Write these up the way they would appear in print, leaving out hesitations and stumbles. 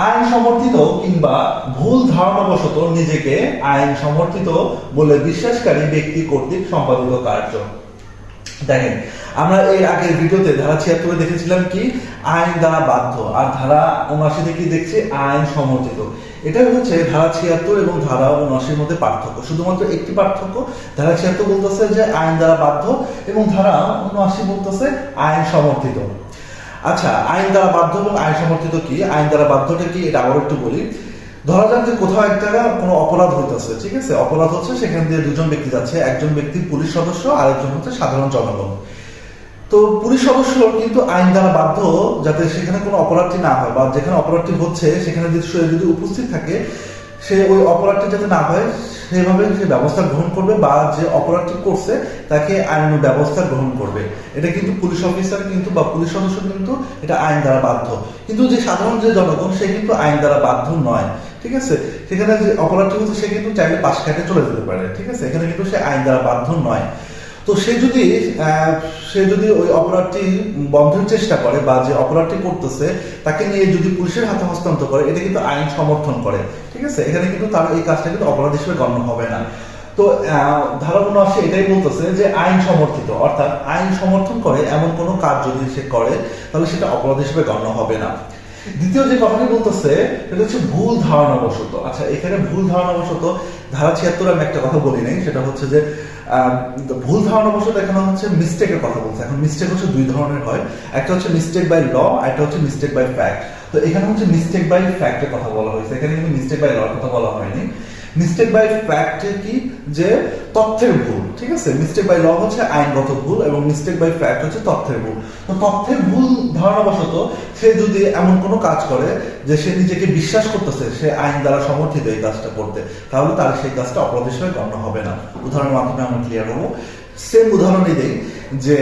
আইন সমর্থিত কিংবা ভুল ধারণাবশত নিজেকে আইন সমর্থিত বলে বিশ্বাসকারী ব্যক্তি কর্তৃক সম্পাদিত কার্য। দেখেন, আমরা এর আগের ভিডিওতে ধারা ৭৬ দেখেছিলাম কি আইন দ্বারা বাধ্য, আর ধারা ৭৯ কি দেখছি আইন সমর্থিত। এটাই হচ্ছে ধারা ৭৬ এবং ধারা ৭৯ মধ্যে পার্থক্য, শুধুমাত্র একটি পার্থক্য। ধারা ৭৬ বলতেছে যে আইন দ্বারা বাধ্য এবং ধারা ৭৯ বলতেছে আইন সমর্থিত। আচ্ছা, আইন দ্বারা বাধ্য এবং আইন সমর্থিত কি? আইন দ্বারা বাধ্যটা কি এটা আবার একটু বলি। ধরা যাক যে কোথাও একটা কোনো অপরাধ হইতেছে, ঠিক আছে, অপরাধ হচ্ছে, সেখান দিয়ে দুজন ব্যক্তি যাচ্ছে, একজন ব্যক্তি পুলিশ সদস্য আর একজন হচ্ছে সাধারণ জনগণ। তো পুলিশ সদস্য কিন্তু আইন দ্বারা বাধ্য যাতে সেখানে কোনো অপরাধটি না হয়, বা যেখানে অপরাধটি হচ্ছে সেখানে যদি উপস্থিত থাকে, সে ওই অপরাধটি যাতে না হয় সেভাবে সে ব্যবস্থা গ্রহণ করবে, বা যে অপরাধটি করছে তাকে আইনানুগ ব্যবস্থা গ্রহণ করবে। এটা কিন্তু পুলিশ অফিসার কিন্তু বা পুলিশ সদস্য কিন্তু এটা আইন দ্বারা বাধ্য। কিন্তু যে সাধারণ যে জনগণ সে কিন্তু আইন দ্বারা বাধ্য নয়, ঠিক আছে। সেখানে যে অপরাধটি হচ্ছে সে কিন্তু চাইলে পাশ কাটে চলে যেতে পারে, ঠিক আছে, এখানে কিন্তু সে আইন দ্বারা বাধ্য নয়। তো সে যদি ওই অপরাধটি বন্ধের চেষ্টা করে বা যে অপরাধটি করতেছে তাকে নিয়ে যদি পুলিশের হাতে হস্তান্তর করে, এটা কিন্তু আইন সমর্থন করে, ঠিক আছে। এখানে কিন্তু তার এই কাজটা কিন্তু অপরাধ হিসেবে গণ্য হবে না। তো ধারা ৭৯ এটাই বলতেছে যে আইন সমর্থিত, অর্থাৎ আইন সমর্থন করে এমন কোনো কাজ যদি সে করে তাহলে সেটা অপরাধ হিসেবে গণ্য হবে না। দ্বিতীয় যে কথাটি বলতেছে সেটা হচ্ছে ভুল ধারণাবশত। আচ্ছা, এখানে ভুল ধারণাবশত ধারা ৭৬ আমি একটা কথা বলি নাই, সেটা হচ্ছে যে ভুল ধারণাবশত এখানে হচ্ছে মিস্টেকের কথা বলছে। এখন মিস্টেক হচ্ছে দুই ধরনের হয়, একটা হচ্ছে মিস্টেক বাই ল, একটা হচ্ছে মিস্টেক বাই ফ্যাক্ট। তো এখানে হচ্ছে মিস্টেক বাই ফ্যাক্টের কথা বলা হয়েছে, এখানে কিন্তু মিস্টেক বাই লর কথা বলা হয়নি। মিস্টেক বাই ফ্যাক্ট কি? যে তথ্যের ভুল, ঠিক আছে। মিস্টেক বাই ল হচ্ছে আইনগত ভুল এবং মিস্টেক বাই ফ্যাক্ট হচ্ছে তথ্যের ভুল। তো তথ্যের ভুল ধারণাবশত সে যদি এমন কোনো কাজ করে যে সে নিজেকে বিশ্বাস করতেছে সে আইন দ্বারা সমর্থিত এই কাজটা করতে, তাহলে তার সেই কাজটা অপরাধ হিসেবে গণ্য হবে না। উদাহরণের মাধ্যমে আমরা ক্লিয়ার হবো। সেম উদাহরণই দেই যে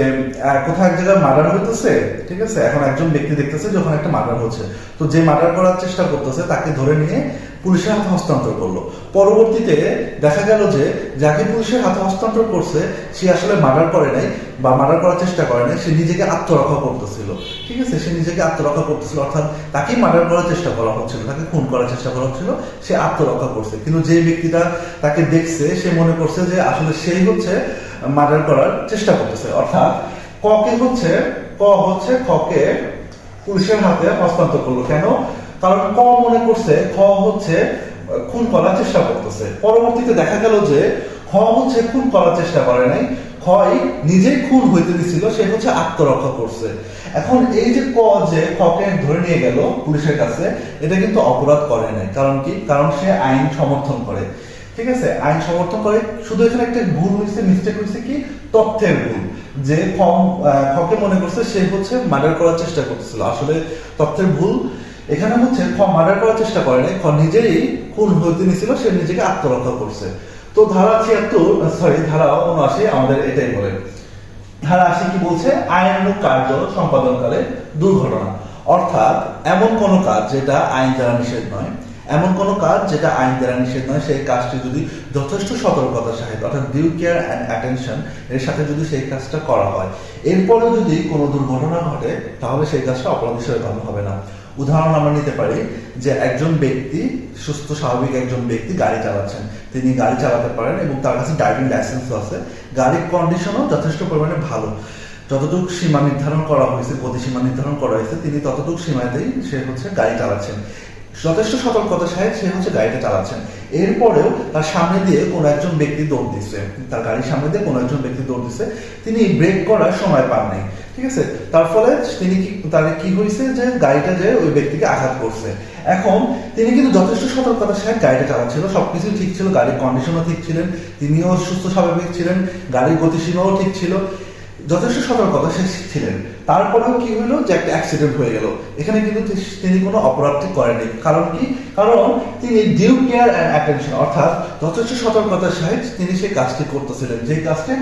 কোথাও এক জায়গায় মার্ডার হইতেছে, ঠিক আছে। এখন একজন ব্যক্তি দেখতেছে যখন একটা মার্ডার হচ্ছে, তো যে মার্ডার করার চেষ্টা করতেছে তাকে ধরে নিয়ে পুলিশের হাতে হস্তান্তর করলো। পরবর্তীতে দেখা গেল যে যাকে পুলিশের হাতে হস্তান্তর করছে সে আসলে মার্ডার করে নাই বা মার্ডার করার চেষ্টা করে নাই, সে নিজেকে আত্মরক্ষা করতেছিল, ঠিক আছে। সে নিজেকে আত্মরক্ষা করতেছিল, অর্থাৎ তাকেই মার্ডার করার চেষ্টা করা হচ্ছিল, তাকে খুন করার চেষ্টা করা হচ্ছিল, সে আত্মরক্ষা করছে। কিন্তু যে ব্যক্তিটা তাকে দেখছে সে মনে করছে যে আসলে সেই হচ্ছে মার্ডার করার চেষ্টা করতেছে, অর্থাৎ খকে পুলিশের হাতে হস্তান্তর করলো। কেন? কারণ ক মনে করছে খ হচ্ছে খুন করার চেষ্টা করতেছে। পরবর্তীতে দেখা গেল যে খ হচ্ছে খুন করার চেষ্টা করে নাই, খই নিজেই খুন হইতে দিছিল, সে হচ্ছে আত্মরক্ষা করছে। এখন এই যে খকে ধরে নিয়ে গেল পুলিশের কাছে, এটা কিন্তু অপরাধ করে নাই। কারণ কি? কারণ সে আইন সমর্থন করে, ঠিক আছে, আইন সমর্থন করে। শুধু এখানে একটা ভুল হয়েছে, মিস্টেক হয়েছে কি? তথ্যের ভুল। যে খকে মনে করছে সে হচ্ছে মার্ডার করার চেষ্টা করতেছিল, আসলে তথ্যের ভুল। এখানে হচ্ছে খ মার্ডার করার চেষ্টা করে নাই, খ নিজেই খুন হইতে নিছিল, সে নিজেকে আত্মরক্ষা করছে। তো ধারা ৭৯ আমাদের এটাই বলে। ধারা ৮০ কি বলছে? আইনানুগ কার্য সম্পাদনকালে দুর্ঘটনা, অর্থাৎ এমন কোন কাজ যেটা আইন দ্বারা নিষেধ নয়, এমন কোন কাজ যেটা আইন দ্বারা নিষেধ নয়, সেই কাজটি যদি যথেষ্ট সতর্কতার সাথে অর্থাৎ ডিউ কেয়ার অ্যান্ড অ্যাটেনশন এর সাথে যদি সেই কাজটা করা হয়, এরপরে যদি কোনো দুর্ঘটনা ঘটে তাহলে সেই কাজটা অপরাধ হিসেবে গণ্য হবে না। উদাহরণ আমরা নিতে পারি যে একজন ব্যক্তি, সুস্থ স্বাভাবিক একজন ব্যক্তি গাড়ি চালাচ্ছেন, তিনি গাড়ি চালাতে পারেন এবং তার কাছে ড্রাইভিং লাইসেন্সও আছে, গাড়ির কন্ডিশনও যথেষ্ট পরিমাণে ভালো, যতটুকু সীমা নির্ধারণ করা হয়েছে, গতিসীমা নির্ধারণ করা হয়েছে, তিনি ততটুকু সীমাতেই সে হচ্ছে গাড়ি চালাচ্ছেন, যথেষ্ট সতর্কতার সাথে সে হচ্ছে গাড়িটা চালাচ্ছেন। এরপরেও তার সামনে দিয়ে কোনো একজন ব্যক্তি দৌড় দিচ্ছে, তার গাড়ির সামনে দিয়ে কোনো একজন ব্যক্তি দৌড় দিচ্ছে, তিনি ব্রেক করার সময় পান নাই, ঠিক আছে। তার ফলে তার কি হয়েছে যে গাড়িটা যে ওই ব্যক্তিকে আঘাত করছে। এখন তিনি কিন্তু যথেষ্ট সতর্কতার সাথে গাড়িটা চালাচ্ছিল, সবকিছু ঠিক ছিল, গাড়ির কন্ডিশনও ঠিক ছিলেন, তিনিও সুস্থ স্বাভাবিক ছিলেন, গাড়ির গতিসীমাও ঠিক ছিল, যথেষ্ট সতর্কতা সে ছিলেন। তারপরেও কি হলো যে একটা অ্যাক্সিডেন্ট হয়ে গেল। এখানে কিন্তু তিনি কোনো অপরাধটি করেনি। কারণ কি? কারণ তিনি ডিউ কেয়ার অ্যান্ড অ্যাটেনশন অর্থাৎ যথেষ্ট সতর্কতার সাথে তিনি সেই কাজটি করতেছিলেন, যে কাজটি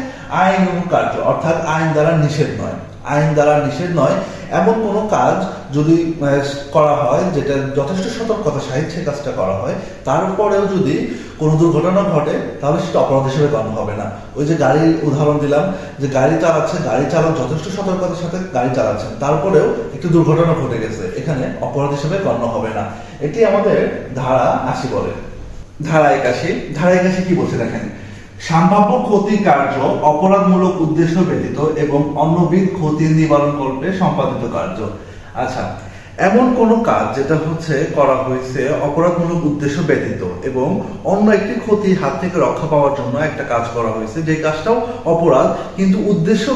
আইনানুগ কার্য অর্থাৎ আইন দ্বারা নিষেধ নয়। আইন দ্বারা নিষেধ নয় এমন কোনো কাজ যদি করা হয়, যেটা যথেষ্ট সতর্কতা সাহিত সে কাজটা করা হয়, তারপরেও যদি কোনো দুর্ঘটনা ঘটে তাহলে সেটা অপরাধ হিসেবে গণ্য হবে না। ওই যে গাড়ির উদাহরণ দিলাম, যে গাড়ি চালাচ্ছে, গাড়ি চালক যথেষ্ট সতর্কতার সাথে গাড়ি চালাচ্ছেন, তারপরেও একটি দুর্ঘটনা ঘটে গেছে, এখানে অপরাধ হিসেবে গণ্য হবে না। এটি আমাদের ধারা ৮০ বলে। ধারা ৮১ কি বলছে দেখেন, সম্ভাব্য ক্ষতি কার্য অপরাধমূলক উদ্দেশ্য ব্যতীত এবং অন্যবিধ ক্ষতি নিবারণ করতে সম্পাদিত কার্য। আচ্ছা, এমন কোন কাজ যেটা করা হয়েছে অপরাধমূলক উদ্দেশ্য ব্যতীত এবং অন্য একটি ক্ষতির হাত থেকে রক্ষা পাওয়ার জন্য একটা কাজ করা হয়েছে, যে কাজটাও অপরাধ কিন্তু উদ্দেশ্য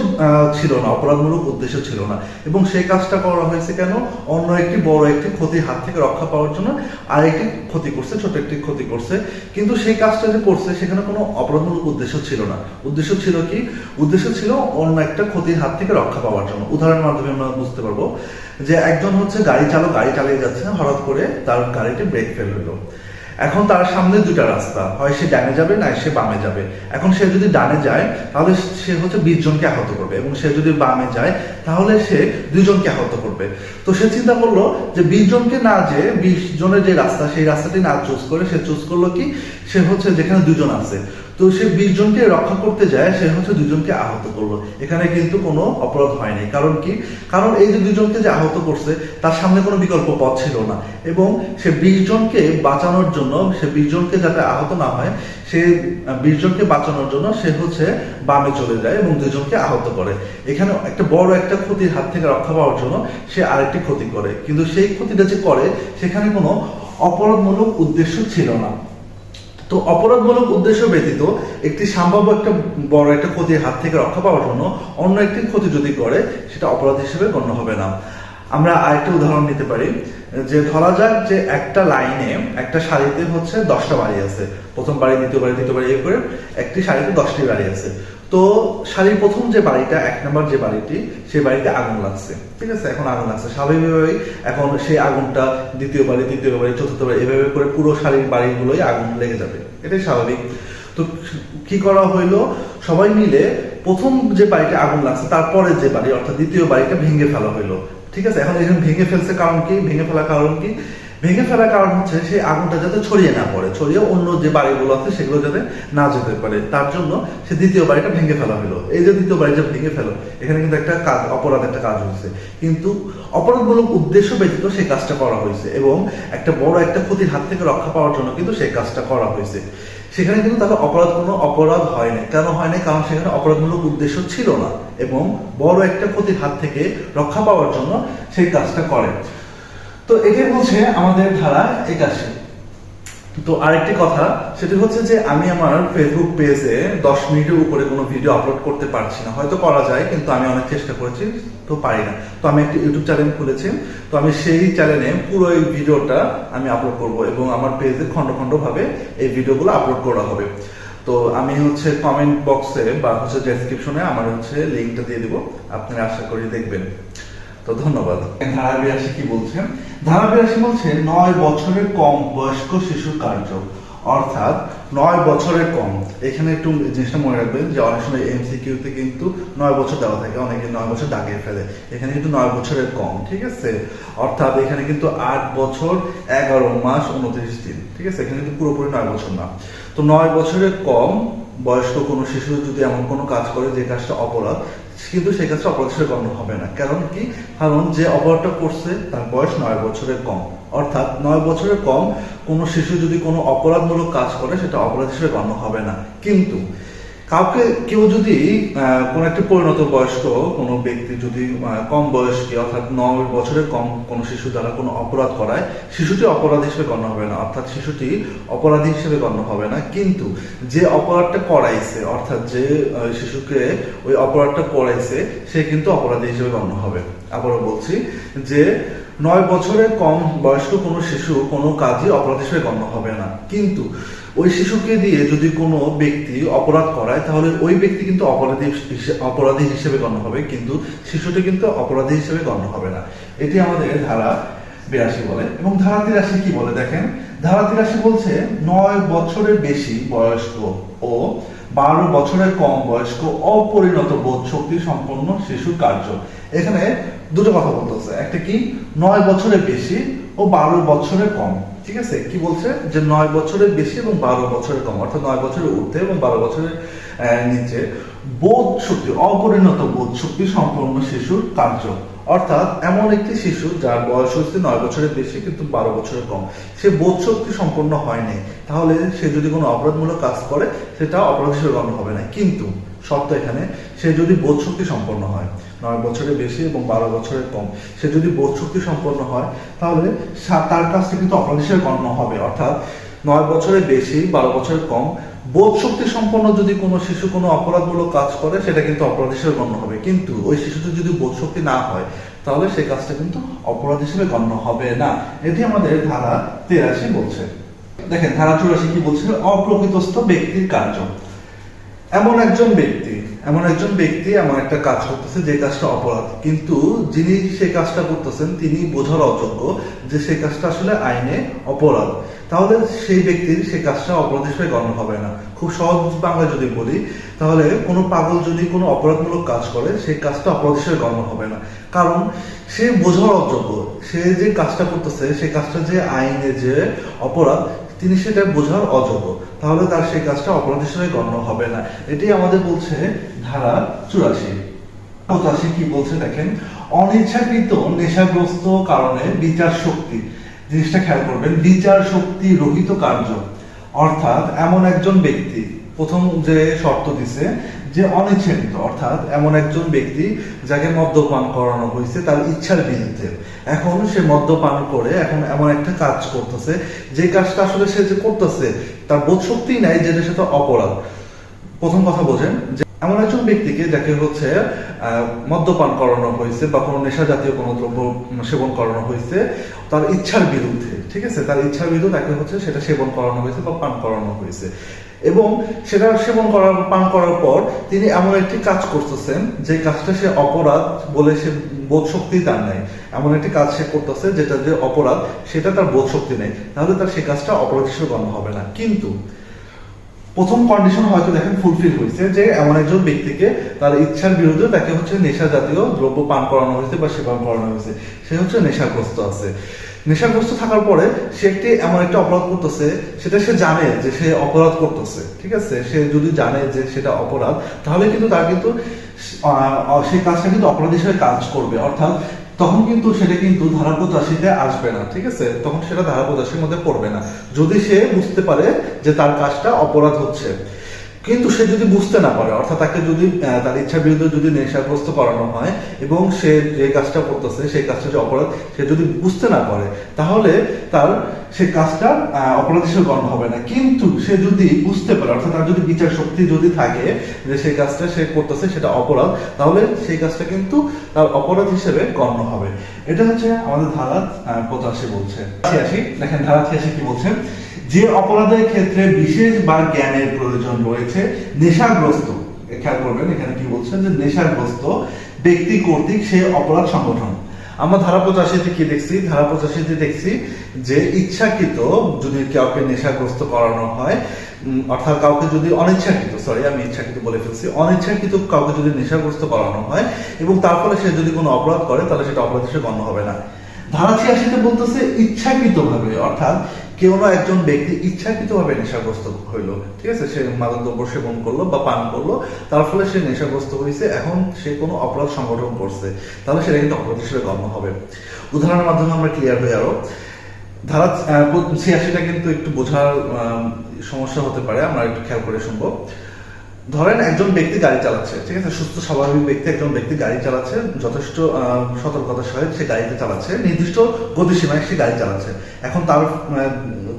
ছিল না, অপরাধমূলক উদ্দেশ্য ছিল না, এবং সেই কাজটা করা হয়েছে কেন, অন্য একটি বড় একটি ক্ষতির হাত থেকে রক্ষা পাওয়ার জন্য আরেকটি ক্ষতি করছে, ছোট একটি ক্ষতি করছে, কিন্তু সেই কাজটা যে করছে সেখানে কোনো অপরাধমূলক উদ্দেশ্য ছিল না। উদ্দেশ্য ছিল কি? উদ্দেশ্য ছিল অন্য একটা ক্ষতির হাত থেকে রক্ষা পাওয়ার জন্য। উদাহরণের মাধ্যমে আমরা বুঝতে পারবো যে একজন গাড়ি চালক গাড়ি চালিয়ে যাচ্ছে, হঠাৎ করে তার গাড়িটি ব্রেক ফেল হলো। এখন তার সামনে দুটা রাস্তা, হয় সে ডানে যাবে না সে বামে যাবে। এখন সে যদি ডানে যায় তাহলে সে 20 জনকে আহত করবে, এবং সে যদি বামে যায় তাহলে সে 2 জনকে আহত করবে। তো সে চিন্তা করলো যে 20 জনকে না, যে 20 জনের যে রাস্তা সেই রাস্তাটি না চুজ করে সে চুজ করলো কি, সে যেখানে 2 জন আছে, তো সে 20 জনকে রক্ষা করতে যায়, সে 2 জনকে আহত করলো। এখানে কিন্তু কোনো অপরাধ হয়নি। কারণ কি? কারণ এই যে 2 জনকে যে আহত করছে তার সামনে কোনো বিকল্প পথ ছিল না, এবং সে 20 জনকে বাঁচানোর জন্য, সে 20 জনকে যাতে আহত না হয়, সে 20 জনকে বাঁচানোর জন্য সে বামে চলে যায় এবং 2 জনকে আহত করে। এখানে একটা বড় একটা ক্ষতির হাত থেকে রক্ষা পাওয়ার জন্য সে আরেকটি ক্ষতি করে, কিন্তু সেই ক্ষতিটা যে করে সেখানে কোনো অপরাধমূলক উদ্দেশ্য ছিল না। তো অপরাধমূলক উদ্দেশ্য ব্যতীত একটি সম্ভাব্য একটা বড় একটা ক্ষতির হাত থেকে রক্ষা পাওয়ার জন্য অন্য একটি ক্ষতি যদি করে, সেটা অপরাধ হিসেবে গণ্য হবে না। আমরা আরেকটা উদাহরণ নিতে পারি, যে ধরা যাক যে একটা লাইনে, একটা সারিতে 10টা বাড়ি আছে, প্রথম বাড়ি, দ্বিতীয় বাড়ি, তৃতীয় বাড়ি, এই করে একটি সারিতে 10টি বাড়ি আছে। তো সারির প্রথম যে বাড়িটা, 1 নম্বর যে বাড়িটি, সেই বাড়িতে আগুন লাগছে, ঠিক আছে? এখন আগুন লাগছে, স্বাভাবিকভাবেই এখন সেই আগুনটা দ্বিতীয় বাড়ি, তৃতীয় বাড়ি, চতুর্থ বাড়ি, এভাবে করে পুরো সারির বাড়িগুলোই আগুন লেগে যাবে, এটাই স্বাভাবিক। তো কি করা হইলো, সবাই মিলে প্রথম যে বাড়িটা আগুন লাগছে তারপরে যে বাড়ি, অর্থাৎ দ্বিতীয় বাড়িটা ভেঙে ফেলা হইলো, ঠিক আছে? এখন এখানে ভেঙে ফেলছে কারণ কি? ভেঙে ফেলার কারণ কি? ভেঙে ফেলার কারণ সেই আগুনটা যাতে ছড়িয়ে না পড়ে, ছড়িয়ে অন্য যে বাড়িগুলো আছে সেগুলো যাতে না যেতে পারে, তার জন্য সে দ্বিতীয় বাড়িটা ভেঙে ফেলা হলো। এই যে দ্বিতীয় বাড়িটা ভেঙে ফেলো, এখানে কিন্তু একটা কাজ, অপরাধ একটা কাজ হয়েছে, কিন্তু অপরাধমূলক উদ্দেশ্য ব্যতীত সেই কাজটা করা হয়েছে, এবং একটা বড় একটা ক্ষতির হাত থেকে রক্ষা পাওয়ার জন্য কিন্তু সেই কাজটা করা হয়েছে। সেখানে কিন্তু তাহলে কোনো অপরাধ হয়নি। কেন হয়নি? কারণ সেখানে অপরাধমূলক উদ্দেশ্য ছিল না, এবং বড় একটা ক্ষতির হাত থেকে রক্ষা পাওয়ার জন্য সেই কাজটা করে। তো এটাই বলছে আমাদের ধারা ৮১। তো আরেকটি কথা, সেটি যে আমি আমার ফেসবুক পেজে 10 মিনিটের উপরে কোনো ভিডিও আপলোড করতে পারছি না। হয়তো করা যায়, কিন্তু আমি অনেক চেষ্টা করেছি, তো পারি না। তো আমি একটি ইউটিউব চ্যানেল খুলেছি, তো আমি সেই চ্যানেলে পুরো এই ভিডিওটা আমি আপলোড করব, এবং আমার পেজে খন্ড খন্ড ভাবে এই ভিডিওগুলো আপলোড করা হবে। তো আমি কমেন্ট বক্সে বা ডেসক্রিপশনে আমার লিঙ্কটা দিয়ে দিব, আপনারা আশা করি দেখবেন। তো ধন্যবাদ। ধারা ৮২ কি বলছেন? ধারা ৮২ বলছে 9 বছরের কম বয়স্ক শিশুর কার্য, অর্থাৎ 9 বছরের কম। এখানে একটু জিনিসটা মনে রাখবেন যে অনেক সময় এমসিকিউতে কিন্তু 9 বছর দেওয়া থাকে, অনেকে 9 বছর দাগিয়ে ফেলে, এখানে কিন্তু 9 বছরের কম, ঠিক আছে? অর্থাৎ এখানে কিন্তু 8 বছর 11 মাস 29 দিন, ঠিক আছে? এখানে কিন্তু পুরোপুরি 9 বছর না। তো 9 বছরের কম বয়স্ক কোনো শিশু যদি এমন কোনো কাজ করে যে কাজটা অপরাধ, কিন্তু সেই কাজটা অপরাধ হিসেবে গণ্য হবে না। কারণ কি? কারণ যে অপরাধটা করছে তার বয়স 9 বছরের কম, অর্থাৎ 9 বছরের কম কোনো শিশু যদি কোনো অপরাধমূলক কাজ করে সেটা অপরাধ হিসেবে গণ্য হবে না। কিন্তু কেউ যদি কোনো একটা পরিণত বয়স্ক কোনো ব্যক্তি যদি কম বয়স্কী, অর্থাৎ 9 বছরের কম কোনো শিশু দ্বারা কোনো অপরাধ করায়, শিশুটি অপরাধ হিসেবে গণ্য হবে না, অর্থাৎ শিশুটি অপরাধী হিসেবে গণ্য হবে না। কিন্তু যে অপরাধটা করাইছে, অর্থাৎ যে শিশুকে ওই অপরাধটা করাইছে, সে কিন্তু অপরাধী হিসেবে গণ্য হবে। আবারও বলছি যে 9 বছরের কম বয়স্ক কোনো শিশু কোনো কাজই অপরাধ হিসেবে গণ্য হবে না, কিন্তু ওই শিশুকে দিয়ে যদি কোনো ব্যক্তি অপরাধ করায় তাহলে ওই ব্যক্তি কিন্তু অপরাধী হিসেবে গণ্য হবে, কিন্তু শিশুটি কিন্তু অপরাধী হিসেবে গণ্য হবে না। এটি আমাদের ধারা ৮২ বলে। এবং ধারা ৮৩ কি বলে দেখেন, ধারা ৮৩ বলছে 9 বছরের বেশি বয়স্ক ও 12 বছরের কম বয়স্ক অপরিণত বোধ শক্তি সম্পন্ন শিশুর কার্য। এখানে দুটো কথা বলতেছে, একটা কি 9 বছরের বেশি ও 12 বছরের কম। ঠিক আছে, কি বলছে যে 9 বছরের বেশি এবং 12 বছরের কম, অর্থাৎ 9 বছরের ঊর্ধ্বে এবং 12 বছরের নিচে বোধ শক্তি, অপরিণত বোধ শক্তি সম্পন্ন শিশুর কার্য। অর্থাৎ এমন একটি শিশু যার বয়স হচ্ছে 9 বছরের বেশি কিন্তু 12 বছরের কম, সে বোধ শক্তি সম্পন্ন হয়নি, তাহলে সে যদি কোনো অপরাধমূলক কাজ করে সেটা অপরাধ হিসেবে গণ্য হবে না। কিন্তু শর্ত এখানে, সে যদি বোধ শক্তি সম্পন্ন হয়, 9 বছরের বেশি এবং 12 বছরের কম, সে যদি বোধ শক্তি সম্পন্ন হয় তাহলে তার কাজটা কিন্তু অপরাধ হিসেবে গণ্য হবে। অর্থাৎ 9 বছরের বেশি 12 বছরের কম বোধ শক্তি সম্পন্ন যদি কোনো শিশু কোনো অপরাধমূলক কাজ করে সেটা কিন্তু অপরাধ হিসেবে গণ্য হবে। কিন্তু ওই শিশুটি যদি বোধ শক্তি না হয় তাহলে সেই কাজটা কিন্তু অপরাধ হিসেবে গণ্য হবে না। এটি আমাদের ধারা 83 বলছে। দেখেন ধারা 84 কি বলছে, অপ্রকৃতস্থ ব্যক্তির কার্য। এমন একজন ব্যক্তি এমন একটা কাজ করতেছে যে কাজটা অপরাধ, কিন্তু যিনি সেই কাজটা করতেছেন তিনি বোঝার অযোগ্য যে সেই কাজটা আসলে আইনে অপরাধ, তাহলে সেই ব্যক্তির সেই কাজটা অপরাধ হিসেবে গণ্য হবে না। খুব সহজ বাংলা যদি বলি তাহলে কোনো পাগল যদি কোনো অপরাধমূলক কাজ করে সেই কাজটা অপরাধ হিসেবে গণ্য হবে না, কারণ সে বোঝার অযোগ্য, সে যে কাজটা করতেছে সেই কাজটা যে আইনে যে অপরাধ তিনি সেটা বোঝার অযোগ্য, তাহলে তার সেই কাজটা অপরাধ হিসেবে গণ্য হবে না। এটি আমাদের বলছে ধারা 84। 85 কি বলছে দেখেন, অনিচ্ছাকৃত নেশাগ্রস্ত কারণে বিচার শক্তি, জিনিসটা খেয়াল করবেন, বিচার শক্তি রহিত কার্য। অর্থাৎ এমন একজন ব্যক্তি, প্রথম যে শর্ত দিছে যে অনিচ্ছাকৃত, অর্থাৎ এমন একজন ব্যক্তি যাকে মদ্যপান করানো হয়েছে তার ইচ্ছার বিরুদ্ধে, এখন সে মদ্যপান করে এখন এমন একটা কাজ করতেছে যে কাজটা আসলে সে যে করতেছে তার বোধ শক্তি নাই, যেটা সেটা অপরাধ। প্রথম কথা বোঝেন যে এমন একজন ব্যক্তিকে যাকে হচ্ছে মদ্যপান করানো হয়েছে বা কোনো নেশা জাতীয় কোনো দ্রব্য সেবন করানো হয়েছে তার ইচ্ছার বিরুদ্ধে, ঠিক আছে, তার ইচ্ছার বিরুদ্ধে তাকে হচ্ছে সেটা সেবন করানো হয়েছে বা পান করানো হয়েছে, এবং সেটা সেবন করার পান করার পর তিনি এমন একটি কাজ করতেছেন যে কাজটা সে অপরাধ বলে সে বোধ শক্তি তার নেই, এমন একটি কাজ সে করতেছে যেটা যে অপরাধ সেটা তার বোধ শক্তি নেই, তাহলে তার সেই কাজটা অপরাধ হিসেবে গণ্য হবে না। কিন্তু প্রথম কন্ডিশন হয়তো দেখেন ফুলফিল হয়েছে যে এমন একজন ব্যক্তিকে তার ইচ্ছার বিরুদ্ধে তাকে হচ্ছে নেশা জাতীয় দ্রব্য পান করানো হয়েছে বা সেবন করানো হয়েছে, সে হচ্ছে নেশাগ্রস্ত আছে। নেশাগ্রস্ত থাকার পরে সে একটি এমন একটা অপরাধ করতেছে, সেটা সে জানে যে সে অপরাধ করতেছে, ঠিক আছে, সে যদি জানে যে সেটা অপরাধ তাহলে কিন্তু তার কিন্তু সেই কাজটা কিন্তু অপরাধ হিসেবে কাজ করবে, অর্থাৎ তখন কিন্তু সেটা কিন্তু ধারা 85-তে আসবে না, ঠিক আছে, তখন সেটা ধারা 85-র মধ্যে পড়বে না যদি সে বুঝতে পারে যে তার কাজটা অপরাধ হচ্ছে। কিন্তু সে যদি বুঝতে না পারে, অর্থাৎ তাকে যদি তার ইচ্ছার বিরুদ্ধে যদি নেশাগ্রস্ত করানো হয় এবং সে যে কাজটা করতেছে সেই কাজটা যে অপরাধ সে যদি বুঝতে না পারে তাহলে তার সেই কাজটা অপরাধ হিসেবে গণ্য হবে না। কিন্তু সে যদি বুঝতে পারে, অর্থাৎ তার যদি বিচার শক্তি যদি থাকে যে সেই কাজটা সে করতেছে সেটা অপরাধ, তাহলে সেই কাজটা কিন্তু তার অপরাধ হিসেবে গণ্য হবে। এটা হচ্ছে আমাদের ধারা 85 বলছে। 86 দেখেন ধারা 86 কি বলছে, যে অপরাধের ক্ষেত্রে বিশেষ বা জ্ঞানের প্রয়োজন রয়েছে নেশাগ্রস্ত, খেয়াল করবেন এখানে কি বলছেন যে নেশাগ্রস্ত ব্যক্তি কর্তৃক সে অপরাধ সংগঠন। আমরা ধারা 85-তে কি দেখছি, ধারা 85-তে দেখছি যে ইচ্ছাকৃত যদি কাউকে নেশাগ্রস্ত করানো হয়, অর্থাৎ কাউকে যদি ইচ্ছাকৃত বলে ফেলছি, অনিচ্ছাকৃত কাউকে যদি নেশাগ্রস্ত করানো হয় এবং তার ফলে সে যদি কোনো অপরাধ করে তাহলে সেটা অপরাধ হিসেবে গণ্য হবে না। ধারা 86-তে বলতেছে ইচ্ছাকৃতভাবে, অর্থাৎ কেউ না একজন ব্যক্তি ইচ্ছাকৃতভাবে নেশাগ্রস্ত হইলো, ঠিক আছে, সে মাদক দ্রব্য সেবন করলো বা পান করলো, তার ফলে সে নেশাগ্রস্ত হয়েছে, এখন সে কোনো অপরাধ সংগঠন করছে, তাহলে সেটা কিন্তু অপরাধ হিসেবে গণ্য হবে। উদাহরণের মাধ্যমে আমরা ক্লিয়ার হয়ে আরো ধারা 86টা কিন্তু একটু বোঝার সমস্যা হতে পারে, আমরা একটু খেয়াল করে শুনবো। ধরেন একজন ব্যক্তি গাড়ি চালাচ্ছে, ঠিক আছে, সুস্থ স্বাভাবিক ব্যক্তি একজন ব্যক্তি গাড়ি চালাচ্ছে, যথেষ্ট সতর্কতার সহিত সে গাড়িতে চালাচ্ছে, নির্দিষ্ট গতিসীমায় সে গাড়ি চালাচ্ছে। এখন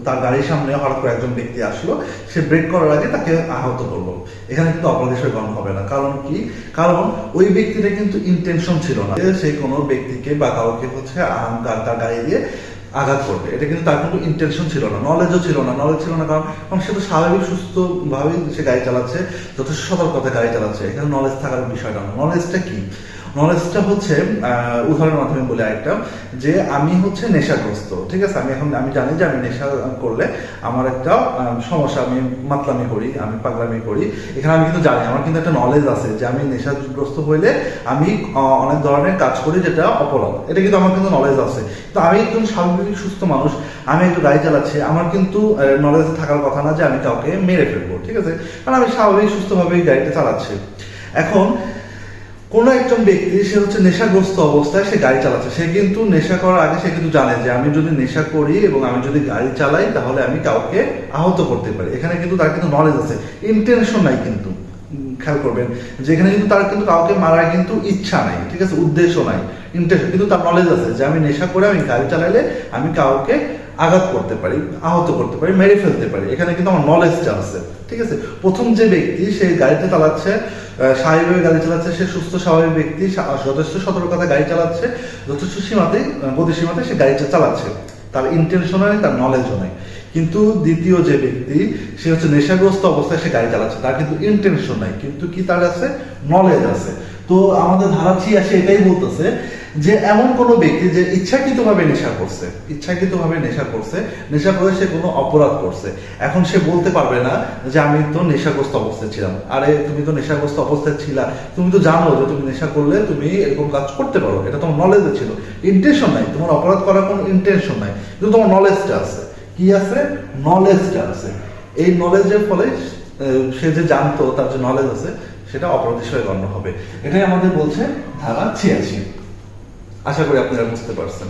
তার গাড়ির সামনে হঠাৎ করে একজন ব্যক্তি আসলো, সে ব্রেক করার আগে তাকে আহত করলো, এখানে কিন্তু অপরাধ হিসেবে গণ্য হবে না। কারণ কি, কারণ ওই ব্যক্তিটা কিন্তু ইন্টেনশন ছিল না সে কোনো ব্যক্তিকে বা কাউকে হচ্ছে তার গাড়ি দিয়ে আঘাত করবে, এটা কিন্তু তার কিন্তু ইন্টেনশন ছিল না, নলেজ ছিল না, কারণ সে তো স্বাভাবিক সুস্থ ভাবে সে গাড়ি চালাচ্ছে, যথেষ্ট সতর্কতা গাড়ি চালাচ্ছে, এখানে নলেজ থাকার বিষয়টা না। নলেজটা কি, নলেজটা হচ্ছে উদাহরণের মাধ্যমে বলে একটা, যে আমি হচ্ছে নেশাগ্রস্ত, ঠিক আছে, আমি জানি যে আমি নেশা করলে আমার একটা সমস্যা, আমি মাতলামি করি, আমি পাগলামি করি, এখানে আমি কিন্তু জানি, আমার কিন্তু একটা নলেজ আছে যে আমি নেশাগ্রস্ত হইলে আমি অনেক ধরনের কাজ করি যেটা অপরাধ, এটা কিন্তু আমার কিন্তু নলেজ আছে। তো আমি একজন স্বাভাবিক সুস্থ মানুষ, আমি একটু গাড়ি চালাচ্ছি, আমার কিন্তু নলেজ থাকার কথা না যে আমি কাউকে মেরে ফেলবো, ঠিক আছে, কারণ আমি স্বাভাবিক সুস্থভাবেই গাড়িটা চালাচ্ছি। এখন কোনো একজন ব্যক্তি, সে হচ্ছে নেশাগ্রস্ত অবস্থায় সে গাড়ি চালাচ্ছে, সে কিন্তু নেশা করার আগে সে কিন্তু জানে যে আমি যদি নেশা করি এবং আমি যদি গাড়ি চালাই তাহলে আমি কাউকে আহত করতে পারি, এখানে কিন্তু তার কিন্তু নলেজ আছে, ইন্টেনশন নাই কিন্তু, খেয়াল করবেন যে এখানে কিন্তু তার কিন্তু কাউকে মারার কিন্তু ইচ্ছা নাই, ঠিক আছে, উদ্দেশ্য নাই, ইন্টেনশন, কিন্তু তার নলেজ আছে যে আমি নেশা করে আমি গাড়ি চালাইলে আমি কাউকে আঘাত করতে পারি, আহত করতে পারি, মেরে ফেলতে পারি, এখানে কিন্তু আমার নলেজটা আছে, ঠিক আছে। প্রথম যে ব্যক্তি সে গাড়িতে চালাচ্ছে, স্বাভাবিকভাবে গাড়ি চালাচ্ছে, সে সুস্থ স্বাভাবিক ব্যক্তি, যথেষ্ট সতর্কতা গাড়ি চালাচ্ছে, যথেষ্ট সীমাতে গতিসীমাতে সে গাড়িটা চালাচ্ছে, তার ইন্টেনশনও নেই, তার নলেজও নেই। কিন্তু দ্বিতীয় যে ব্যক্তি, সে হচ্ছে নেশাগ্রস্ত অবস্থায় সে গাড়ি চালাচ্ছে, তার কিন্তু ইন্টেনশন নাই, কিন্তু কি তার আছে, নলেজ আছে। তো আমাদের ধারা 86 এটাই বলতেছে যে এমন কোনো ব্যক্তি যে ইচ্ছাকৃতভাবে নেশা করছে, নেশা করে সে কোনো অপরাধ করছে, এখন সে বলতে পারবে না যে আমি তো নেশাগ্রস্ত অবস্থায় ছিলাম। আরে তুমি তো নেশাগ্রস্ত অবস্থায় ছিলা, তুমি তো জানো যে তুমি নেশা করলে তুমি এরকম কাজ করতে পারো, এটা তোমার নলেজে ছিল, ইন্টেনশন নাই, তোমার অপরাধ করার কোনো ইন্টেনশন নাই, কিন্তু তোমার নলেজটা আছে, কি আছে, নলেজটা আছে। এই নলেজের ফলে সে যে জানতো, তার যে নলেজ আছে, সেটা অপরাধ হিসেবে গণ্য হবে। এটাই আমাদের বলছে ধারা 86। আশা করি আপনারা বুঝতে পারছেন।